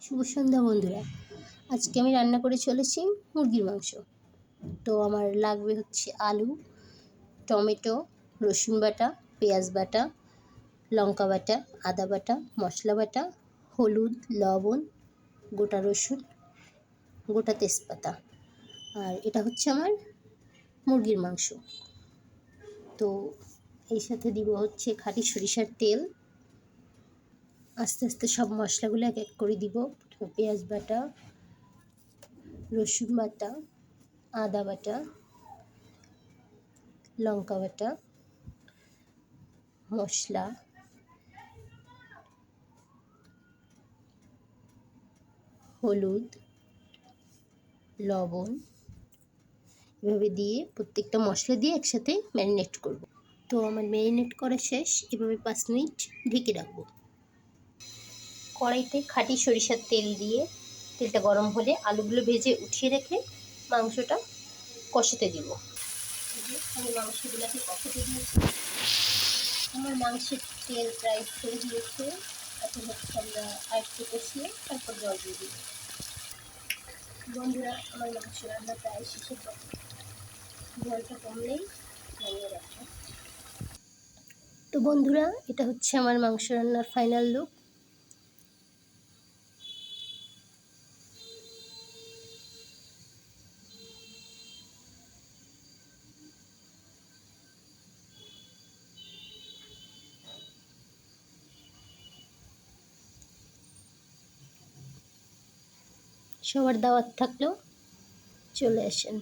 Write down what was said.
শুভ সন্ধ্যা বন্ধুরা। আজকে আমি রান্না করে চলেছি মুরগির মাংস। তো আমার লাগবে হচ্ছে আলু, টমেটো, রসুন বাটা, পেঁয়াজ বাটা, লঙ্কা বাটা, আদা বাটা, মশলা বাটা, হলুদ, লবণ, গোটা রসুন, গোটা তেজপাতা। আর এটা হচ্ছে আমার মুরগির মাংস। তো এই সাথে দিব হচ্ছে খাঁটি সরিষার তেল। আস্তে আস্তে সব মশলাগুলো এক এক করে দিব। পেঁয়াজ বাটা, রসুন বাটা, আদা বাটা, লঙ্কা বাটা, মশলা, হলুদ, লবণ, এভাবে দিয়ে প্রত্যেকটা মশলা দিয়ে একসাথে ম্যারিনেট করব। তো আমার ম্যারিনেট করা শেষ। এভাবে 5 মিনিট ঢেকে রাখবো। কড়াইতে খাঁটি সরিষার তেল দিয়ে তেলটা গরম হলে আলুগুলো ভেজে উঠিয়ে রেখে মাংসটা কষাতে দিব। আমি মাংসগুলোকে কষাতে দিয়েছি। আমার মাংসের তেল প্রায় ছেড়ে দিয়েছে। এখন হচ্ছে আমরা আরেকটু কষিয়ে তারপর জল দিয়ে দিব। বন্ধুরা, আমার মাংস রান্না প্রায় শেষের পথে। জলটা কমলেই নামিয়ে রাখবো। তো বন্ধুরা, এটা হচ্ছে আমার মাংস রান্নার ফাইনাল লুক। সবার দাওয়াত থাকলেও চলে আসেন।